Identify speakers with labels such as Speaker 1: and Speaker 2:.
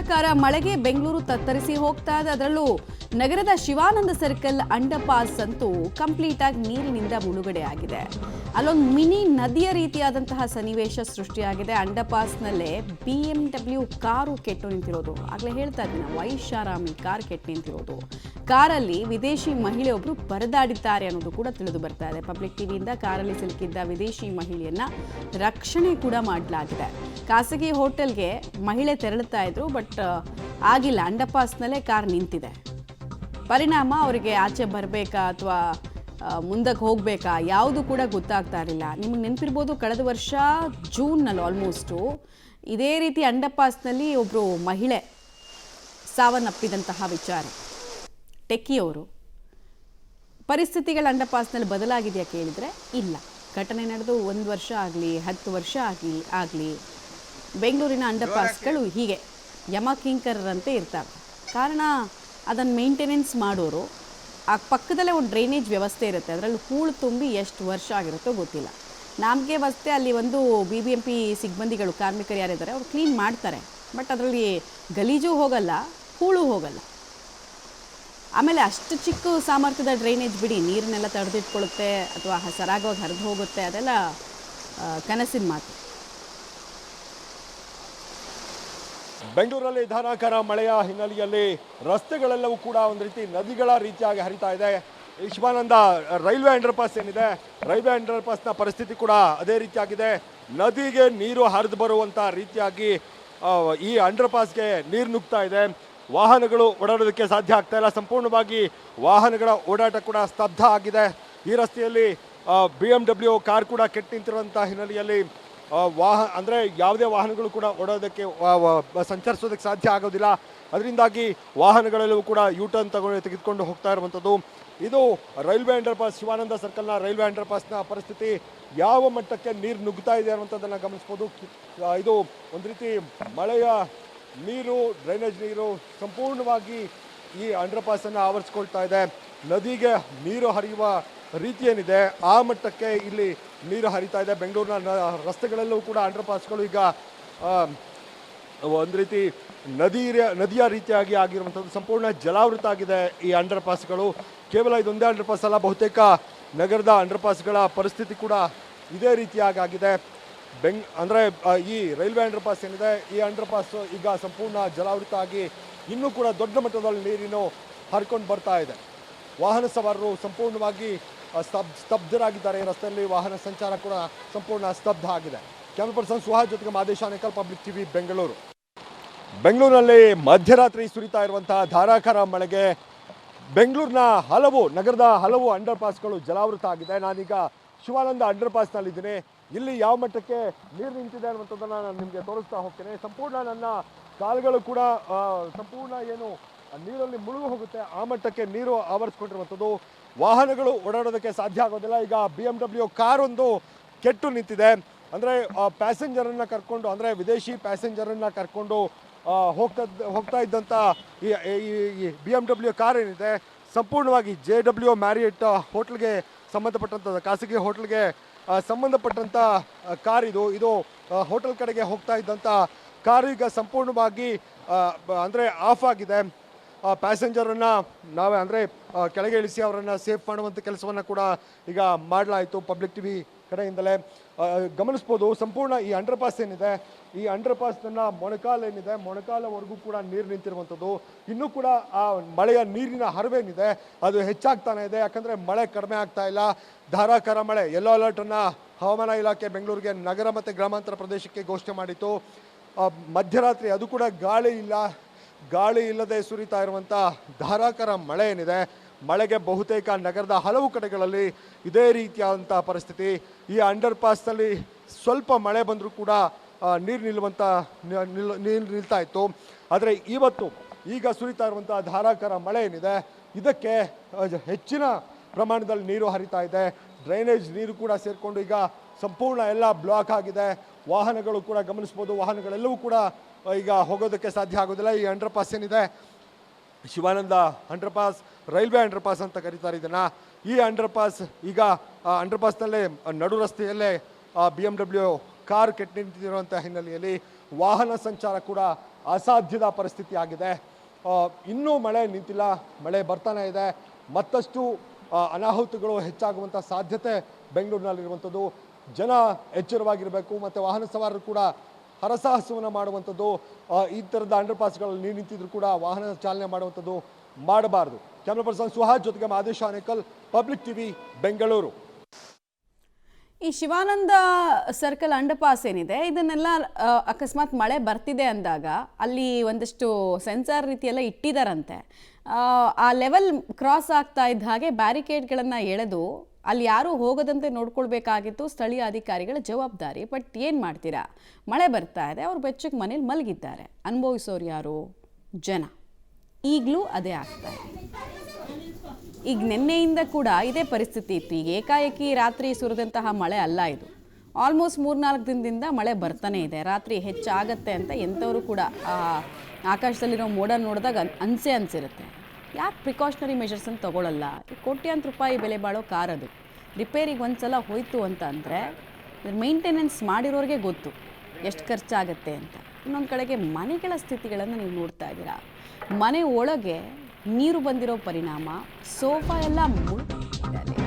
Speaker 1: ಧಾರಾಕಾರ ಮಳೆಗೆ ಬೆಂಗಳೂರು ತತ್ತರಿಸಿ ಹೋಗ್ತಾ ಇದೆ. ಅದರಲ್ಲೂ ನಗರದ ಶಿವಾನಂದ ಸರ್ಕಲ್ ಅಂಡರ್ಪಾಸ್ ಅಂತೂ ಕಂಪ್ಲೀಟ್ ಆಗಿ ನೀರಿನಿಂದ ಮುಳುಗಡೆ ಆಗಿದೆ. ಅಲ್ಲೊಂದು ಮಿನಿ ನದಿಯ ರೀತಿಯಾದಂತಹ ಸನ್ನಿವೇಶ ಸೃಷ್ಟಿಯಾಗಿದೆ. ಅಂಡರ್ಪಾಸ್ನಲ್ಲೇ BMW ಕಾರು ಕೆಟ್ಟು ನಿಂತಿರೋದು. ಆಗಲೇ ಹೇಳ್ತಾ ಇದ್ದೀನಿ, ವೈಷಾರಾಮಿ ಕಾರ್ ಕೆಟ್ಟು ನಿಂತಿರೋದು. ಕಾರಲ್ಲಿ ವಿದೇಶಿ ಮಹಿಳೆಯೊಬ್ಬರು ಪರದಾಡಿದ್ದಾರೆ ಅನ್ನೋದು ಕೂಡ ತಿಳಿದು ಬರ್ತಾ ಇದೆ. ಪಬ್ಲಿಕ್ ಟಿವಿಯಿಂದ ಕಾರಲ್ಲಿ ಸಿಲುಕಿದ್ದ ವಿದೇಶಿ ಮಹಿಳೆಯನ್ನ ರಕ್ಷಣೆ ಕೂಡ ಮಾಡಲಾಗಿದೆ. ಖಾಸಗಿ ಹೋಟೆಲ್ಗೆ ಮಹಿಳೆ ತೆರಳುತ್ತಾ ಇದ್ರು, ಬಟ್ ಆಗಿಲ್ಲ. ಅಂಡರ್ಪಾಸ್ನಲ್ಲೇ ಕಾರ್ ನಿಂತಿದೆ. ಪರಿಣಾಮ ಅವರಿಗೆ ಆಚೆ ಬರಬೇಕಾ ಅಥವಾ ಮುಂದಕ್ಕೆ ಹೋಗಬೇಕಾ ಯಾವುದು ಕೂಡ ಗೊತ್ತಾಗ್ತಾ ಇರಲಿಲ್ಲ. ನಿಮಗೆ ನೆನಪಿರ್ಬೋದು, ಕಳೆದ ವರ್ಷ ಜೂನ್ನಲ್ಲಿ ಆಲ್ಮೋಸ್ಟು ಇದೇ ರೀತಿ ಅಂಡರ್ಪಾಸ್ನಲ್ಲಿ ಒಬ್ಬರು ಮಹಿಳೆ ಸಾವನ್ನಪ್ಪಿದಂತಹ ವಿಚಾರ. ಟೆಕ್ಕಿಯವರು. ಪರಿಸ್ಥಿತಿಗಳು ಅಂಡರ್ಪಾಸ್ನಲ್ಲಿ ಬದಲಾಗಿದೆಯಾ ಕೇಳಿದರೆ ಇಲ್ಲ. ಘಟನೆ ನಡೆದು 1 ವರ್ಷ ಆಗಲಿ 10 ವರ್ಷ ಆಗಲಿ ಬೆಂಗಳೂರಿನ ಅಂಡರ್ಪಾಸ್ಗಳು ಹೀಗೆ ಯಮಕಿಂಕರರಂತೆ ಇರ್ತವೆ. ಕಾರಣ ಅದನ್ನು ಮೇಂಟೆನೆನ್ಸ್ ಮಾಡೋರು. ಆ ಪಕ್ಕದಲ್ಲೇ ಒಂದು ಡ್ರೈನೇಜ್ ವ್ಯವಸ್ಥೆ ಇರುತ್ತೆ. ಅದರಲ್ಲಿ ಹೂಳು ತುಂಬಿ ಎಷ್ಟು ವರ್ಷ ಆಗಿರುತ್ತೋ ಗೊತ್ತಿಲ್ಲ. ನಮಗೆ ವಸ್ತೆ ಅಲ್ಲಿ ಒಂದು BBMP ಸಿಬ್ಬಂದಿಗಳು, ಕಾರ್ಮಿಕರು ಯಾರಿದ್ದಾರೆ ಅವ್ರು ಕ್ಲೀನ್ ಮಾಡ್ತಾರೆ. ಬಟ್ ಅದರಲ್ಲಿ ಗಲೀಜು ಹೋಗಲ್ಲ, ಹೂಳು ಹೋಗಲ್ಲ. ಆಮೇಲೆ ಅಷ್ಟು ಚಿಕ್ಕ ಸಾಮರ್ಥ್ಯದ ಡ್ರೈನೇಜ್ ಬಿಡಿ, ನೀರನ್ನೆಲ್ಲ ತಡೆದಿಟ್ಕೊಳ್ಳುತ್ತೆ ಅಥವಾ ಸರಾಗವಾಗಿ ಹರಿದು ಹೋಗುತ್ತೆ, ಅದೆಲ್ಲ ಕನಸಿನ ಮಾತು.
Speaker 2: ಬೆಂಗಳೂರಲ್ಲಿ ಧಾರಾಕಾರ ಮಳೆಯ ಹಿನ್ನೆಲೆಯಲ್ಲಿ ರಸ್ತೆಗಳೆಲ್ಲವೂ ಕೂಡ ಒಂದು ರೀತಿ ನದಿಗಳ ರೀತಿಯಾಗಿ ಹರಿತಾ ಇದೆ. ಶಿವಾನಂದ ರೈಲ್ವೆ ಅಂಡರ್ಪಾಸ್ ಏನಿದೆ, ರೈಲ್ವೆ ಅಂಡರ್ಪಾಸ್ನ ಪರಿಸ್ಥಿತಿ ಕೂಡ ಅದೇ ರೀತಿಯಾಗಿದೆ. ನದಿಗೆ ನೀರು ಹರಿದು ಬರುವಂಥ ರೀತಿಯಾಗಿ ಈ ಅಂಡರ್ಪಾಸ್ಗೆ ನೀರು ನುಗ್ತಾ ಇದೆ. ವಾಹನಗಳು ಓಡಾಡೋದಕ್ಕೆ ಸಾಧ್ಯ ಆಗ್ತಾ ಇಲ್ಲ. ಸಂಪೂರ್ಣವಾಗಿ ವಾಹನಗಳ ಓಡಾಟ ಕೂಡ ಸ್ತಬ್ಧ ಆಗಿದೆ. ಈ ರಸ್ತೆಯಲ್ಲಿ BMW ಕಾರ್ ಕೂಡ ಕೆಟ್ಟು ನಿಂತಿರುವಂಥ ಹಿನ್ನೆಲೆಯಲ್ಲಿ ಅಂದರೆ ಯಾವುದೇ ವಾಹನಗಳು ಕೂಡ ಓಡೋದಕ್ಕೆ ಸಂಚರಿಸೋದಕ್ಕೆ ಸಾಧ್ಯ ಆಗೋದಿಲ್ಲ. ಅದರಿಂದಾಗಿ ವಾಹನಗಳೆಲ್ಲವೂ ಕೂಡ ಯೂಟರ್ನ್ ತೆಗೆದುಕೊಂಡು ಹೋಗ್ತಾ ಇರುವಂಥದ್ದು. ಇದು ರೈಲ್ವೆ ಅಂಡರ್ಪಾಸ್, ಶಿವಾನಂದ ಸರ್ಕಲ್ನ ರೈಲ್ವೆ ಅಂಡರ್ಪಾಸ್ನ ಪರಿಸ್ಥಿತಿ. ಯಾವ ಮಟ್ಟಕ್ಕೆ ನೀರು ನುಗ್ತಾ ಇದೆ ಅನ್ನುವಂಥದ್ದನ್ನು ಗಮನಿಸ್ಬೋದು. ಇದು ಒಂದು ರೀತಿ ಮಳೆಯ ನೀರು, ಡ್ರೈನೇಜ್ ನೀರು ಸಂಪೂರ್ಣವಾಗಿ ಈ ಅಂಡರ್ಪಾಸನ್ನು ಆವರಿಸ್ಕೊಳ್ತಾ ಇದೆ. ನದಿಗೆ ನೀರು ಹರಿಯುವ ರೀತಿ ಏನಿದೆ ಆ ಮಟ್ಟಕ್ಕೆ ಇಲ್ಲಿ ನೀರು ಹರಿತಾ ಇದೆ. ಬೆಂಗಳೂರಿನ ರಸ್ತೆಗಳೆಲ್ಲವೂ ಕೂಡ ಅಂಡರ್ಪಾಸ್ಗಳು ಈಗ ಒಂದು ರೀತಿ ನದಿಯ ರೀತಿಯಾಗಿ ಆಗಿರುವಂಥದ್ದು. ಸಂಪೂರ್ಣ ಜಲಾವೃತ ಆಗಿದೆ ಈ ಅಂಡರ್ಪಾಸ್ಗಳು. ಕೇವಲ ಇದೊಂದೇ ಅಂಡರ್ಪಾಸ್ ಅಲ್ಲ, ಬಹುತೇಕ ನಗರದ ಅಂಡರ್ಪಾಸ್ಗಳ ಪರಿಸ್ಥಿತಿ ಕೂಡ ಇದೇ ರೀತಿಯಾಗಿ ಆಗಿದೆ. ಅಂದರೆ ಈ ರೈಲ್ವೆ ಅಂಡರ್ಪಾಸ್ ಏನಿದೆ, ಈ ಅಂಡರ್ಪಾಸ್ ಈಗ ಸಂಪೂರ್ಣ ಜಲಾವೃತ ಆಗಿ ಇನ್ನೂ ಕೂಡ ದೊಡ್ಡ ಮಟ್ಟದಲ್ಲಿ ನೀರಿನ ಹರ್ಕೊಂಡು ಬರ್ತಾ ಇದೆ. ವಾಹನ ಸವಾರರು ಸಂಪೂರ್ಣವಾಗಿ ಸ್ತಬ್ಧರಾಗಿದ್ದಾರೆ. ರಸ್ತೆಯಲ್ಲಿ ವಾಹನ ಸಂಚಾರ ಕೂಡ ಸಂಪೂರ್ಣ ಸ್ತಬ್ಧ ಆಗಿದೆ. ಕ್ಯಾಮರಾ ಪರ್ಸನ್ ಸುಹಾಸ್ ಜೊತೆಗೆ ಮಾದೇಶ ಆನೇಕಲ್, ಪಬ್ಲಿಕ್ ಟಿವಿ, ಬೆಂಗಳೂರು. ಬೆಂಗಳೂರಿನಲ್ಲಿ ಮಧ್ಯರಾತ್ರಿ ಸುರಿತಾ ಇರುವಂತಹ ಧಾರಾಕಾರ ಮಳೆಗೆ ನಗರದ ಹಲವು ಅಂಡರ್ಪಾಸ್ಗಳು ಜಲಾವೃತ ಆಗಿದೆ. ನಾನೀಗ ಶಿವಾನಂದ ಅಂಡರ್ಪಾಸ್ನಲ್ಲಿದ್ದೀನಿ. ಇಲ್ಲಿ ಯಾವ ಮಟ್ಟಕ್ಕೆ ನೀರು ನಿಂತಿದೆ ಅನ್ನುವಂಥದ್ದನ್ನು ನಾನು ನಿಮಗೆ ತೋರಿಸ್ತಾ ಹೋಗ್ತೇನೆ. ಸಂಪೂರ್ಣ ನನ್ನ ಕಾಲುಗಳು ಕೂಡ ಸಂಪೂರ್ಣ ನೀರಲ್ಲಿ ಮುಳುಗು ಹೋಗುತ್ತೆ, ಆ ಮಟ್ಟಕ್ಕೆ ನೀರು ಆವರಿಸ್ಕೊಂಡಿರುವಂಥದ್ದು. ವಾಹನಗಳು ಓಡಾಡೋದಕ್ಕೆ ಸಾಧ್ಯ ಆಗೋದಿಲ್ಲ. ಈಗ BMW ಕಾರೊಂದು ಕೆಟ್ಟು ನಿಂತಿದೆ. ಅಂದರೆ ಪ್ಯಾಸೆಂಜರನ್ನು ಕರ್ಕೊಂಡು, ಅಂದರೆ ವಿದೇಶಿ ಪ್ಯಾಸೆಂಜರನ್ನು ಕರ್ಕೊಂಡು ಹೋಗ್ತಾ ಇದ್ದಂಥ ಈ BMW ಕಾರ್ ಏನಿದೆ ಸಂಪೂರ್ಣವಾಗಿ JW ಮ್ಯಾರಿಯಟ್ ಹೋಟ್ಲ್ಗೆ ಸಂಬಂಧಪಟ್ಟಂಥದ್ದು, ಖಾಸಗಿ ಹೋಟ್ಲ್ಗೆ ಸಂಬಂಧಪಟ್ಟಂಥ ಕಾರ್ ಇದು ಹೋಟೆಲ್ ಕಡೆಗೆ ಹೋಗ್ತಾ ಇದ್ದಂಥ ಕಾರು ಈಗ ಸಂಪೂರ್ಣವಾಗಿ ಅಂದರೆ ಆಫ್ ಆಗಿದೆ. ಪ್ಯಾಸೆಂಜರನ್ನು ನಾವೇ ಅಂದರೆ ಕೆಳಗೆ ಇಳಿಸಿ ಅವರನ್ನು ಸೇಫ್ ಮಾಡುವಂಥ ಕೆಲಸವನ್ನು ಕೂಡ ಈಗ ಮಾಡಲಾಯಿತು ಪಬ್ಲಿಕ್ ಟಿವಿ ಕಡೆಯಿಂದಲೇ. ಗಮನಿಸ್ಬೋದು, ಸಂಪೂರ್ಣ ಈ ಅಂಡರ್ಪಾಸ್ ಏನಿದೆ, ಈ ಅಂಡರ್ಪಾಸ್ನ ಮೊಣಕಾಲವರೆಗೂ ಕೂಡ ನೀರು ನಿಂತಿರುವಂಥದ್ದು. ಇನ್ನೂ ಕೂಡ ಆ ಮಳೆಯ ನೀರಿನ ಹರಿವೇನಿದೆ ಅದು ಹೆಚ್ಚಾಗ್ತಾನೆ ಇದೆ. ಯಾಕಂದರೆ ಮಳೆ ಕಡಿಮೆ ಆಗ್ತಾ ಇಲ್ಲ. ಧಾರಾಕಾರ ಮಳೆ, ಯೆಲ್ಲೋ ಅಲರ್ಟನ್ನು ಹವಾಮಾನ ಇಲಾಖೆ ಬೆಂಗಳೂರಿಗೆ ನಗರ ಮತ್ತು ಗ್ರಾಮಾಂತರ ಪ್ರದೇಶಕ್ಕೆ ಘೋಷಣೆ ಮಾಡಿತ್ತು. ಮಧ್ಯರಾತ್ರಿ ಅದು ಕೂಡ ಗಾಳಿ ಇಲ್ಲದೆ ಸುರಿತಾ ಇರುವಂಥ ಧಾರಾಕಾರ ಮಳೆ ಏನಿದೆ, ಮಳೆಗೆ ಬಹುತೇಕ ನಗರದ ಹಲವು ಕಡೆಗಳಲ್ಲಿ ಇದೇ ರೀತಿಯಾದಂಥ ಪರಿಸ್ಥಿತಿ. ಈ ಅಂಡರ್ಪಾಸ್ನಲ್ಲಿ ಸ್ವಲ್ಪ ಮಳೆ ಬಂದರೂ ಕೂಡ ನೀರು ನಿಲ್ತಾ ಇತ್ತು. ಆದರೆ ಈಗ ಸುರಿತಾ ಇರುವಂಥ ಧಾರಾಕಾರ ಮಳೆ ಏನಿದೆ ಇದಕ್ಕೆ ಹೆಚ್ಚಿನ ಪ್ರಮಾಣದಲ್ಲಿ ನೀರು ಹರಿತಾ ಇದೆ. ಡ್ರೈನೇಜ್ ನೀರು ಕೂಡ ಸೇರಿಕೊಂಡು ಈಗ ಸಂಪೂರ್ಣ ಎಲ್ಲ ಬ್ಲಾಕ್ ಆಗಿದೆ. ವಾಹನಗಳು ಕೂಡ ಗಮನಿಸ್ಬೋದು, ವಾಹನಗಳೆಲ್ಲವೂ ಕೂಡ ಈಗ ಹೋಗೋದಕ್ಕೆ ಸಾಧ್ಯ ಆಗೋದಿಲ್ಲ. ಈ ಅಂಡರ್ಪಾಸ್ ಏನಿದೆ, ಶಿವಾನಂದ ಅಂಡರ್ಪಾಸ್, ರೈಲ್ವೆ ಅಂಡರ್ಪಾಸ್ ಅಂತ ಕರೀತಾರೆ ಇದನ್ನು. ಈ ಅಂಡರ್ಪಾಸ್ ಈಗ ಅಂಡರ್ಪಾಸ್ನಲ್ಲೇ ನಡು ರಸ್ತೆಯಲ್ಲೇ BMW ಕಾರ್ ಕೆಟ್ಟು ನಿಂತಿರುವಂಥ ಹಿನ್ನೆಲೆಯಲ್ಲಿ ವಾಹನ ಸಂಚಾರ ಕೂಡ ಅಸಾಧ್ಯದ ಪರಿಸ್ಥಿತಿ ಆಗಿದೆ. ಇನ್ನೂ ಮಳೆ ನಿಂತಿಲ್ಲ, ಮಳೆ ಬರ್ತಾನೆ ಇದೆ. ಮತ್ತಷ್ಟು ಅನಾಹುತಗಳು ಹೆಚ್ಚಾಗುವಂಥ ಸಾಧ್ಯತೆ ಬೆಂಗಳೂರಿನಲ್ಲಿರುವಂಥದ್ದು. ಜನ ಎಚ್ಚರವಾಗಿರಬೇಕು ಮತ್ತು ವಾಹನ ಸವಾರರು ಕೂಡ ಹರಸಾಹಸವನ್ನು ಮಾಡುವಂಥದ್ದು. ಈ ಥರದ ಅಂಡರ್ ಪಾಸ್ಗಳಲ್ಲಿ ನೀರು ನಿಂತಿದ್ರು ಕೂಡ ವಾಹನ ಚಾಲನೆ ಮಾಡುವಂಥದ್ದು ಮಾಡಬಾರ್ದು. ಕ್ಯಾಮ್ರಾ ಪರ್ಸನ್ ಸುಹಾಸ್ ಜೊತೆಗೆ ಮಾದೇಶ ಆನೇಕಲ್, ಪಬ್ಲಿಕ್ ಟಿವಿ, ಬೆಂಗಳೂರು.
Speaker 1: ಈ ಶಿವಾನಂದ ಸರ್ಕಲ್ ಅಂಡರ್ಪಾಸ್ ಏನಿದೆ ಇದನ್ನೆಲ್ಲ ಅಕಸ್ಮಾತ್ ಮಳೆ ಬರ್ತಿದೆ ಅಂದಾಗ ಅಲ್ಲಿ ಒಂದಷ್ಟು ಸೆನ್ಸಾರ್ ರೀತಿಯೆಲ್ಲ ಇಟ್ಟಿದ್ದಾರಂತೆ. ಆ ಲೆವೆಲ್ ಕ್ರಾಸ್ ಆಗ್ತಾ ಇದ್ದ ಹಾಗೆ ಬ್ಯಾರಿಕೇಡ್ಗಳನ್ನು ಎಳೆದು ಅಲ್ಲಿ ಯಾರೂ ಹೋಗದಂತೆ ನೋಡ್ಕೊಳ್ಬೇಕಾಗಿತ್ತು ಸ್ಥಳೀಯ ಅಧಿಕಾರಿಗಳ ಜವಾಬ್ದಾರಿ. ಬಟ್ ಏನು ಮಾಡ್ತೀರಾ, ಮಳೆ ಬರ್ತಾ ಇದೆ, ಅವ್ರು ಬೆಚ್ಚಗೆ ಮನೇಲಿ ಮಲಗಿದ್ದಾರೆ. ಅನುಭವಿಸೋರು ಯಾರು? ಜನ. ಈಗಲೂ ಅದೇ ಆಗ್ತಾ ಇದೆ. ಈಗ ನಿನ್ನೆಯಿಂದ ಕೂಡ ಇದೇ ಪರಿಸ್ಥಿತಿ ಇತ್ತು. ಈಗ ಏಕಾಏಕಿ ರಾತ್ರಿ ಸುರಿದಂತಹ ಮಳೆ ಅಲ್ಲ ಇದು. ಆಲ್ಮೋಸ್ಟ್ 3-4 ದಿನದಿಂದ ಮಳೆ ಬರ್ತಾನೆ ಇದೆ. ರಾತ್ರಿ ಹೆಚ್ಚಾಗತ್ತೆ ಅಂತ ಎಂಥವರು ಕೂಡ ಆಕಾಶದಲ್ಲಿರೋ ಮೋಡ ನೋಡಿದಾಗ ಅನಿಸಿರುತ್ತೆ. ಯಾಕೆ ಪ್ರಿಕಾಷನರಿ ಮೆಷರ್ಸನ್ನು ತೊಗೊಳ್ಳಲ್ಲ? ಕೋಟ್ಯಾಂತರ ರೂಪಾಯಿ ಬೆಲೆ ಬಾಳೋ ಕಾರ್ ಅದು. ರಿಪೇರಿಗೆ ಒಂದು ಸಲ ಹೋಯಿತು ಅಂತ ಅಂದರೆ ಮೇಂಟೆನೆನ್ಸ್ ಮಾಡಿರೋರಿಗೆ ಗೊತ್ತು ಎಷ್ಟು ಖರ್ಚಾಗತ್ತೆ ಅಂತ. ಇನ್ನೊಂದು ಕಡೆಗೆ ಮನೆಗಳ ಸ್ಥಿತಿಗಳನ್ನು ನೀವು ನೋಡ್ತಾ ಇದ್ದೀರಾ. ಮನೆ ಒಳಗೆ ನೀರು ಬಂದಿರೋ ಪರಿಣಾಮ ಸೋಫಾ ಎಲ್ಲ ಮುಳುಗಿದೆ.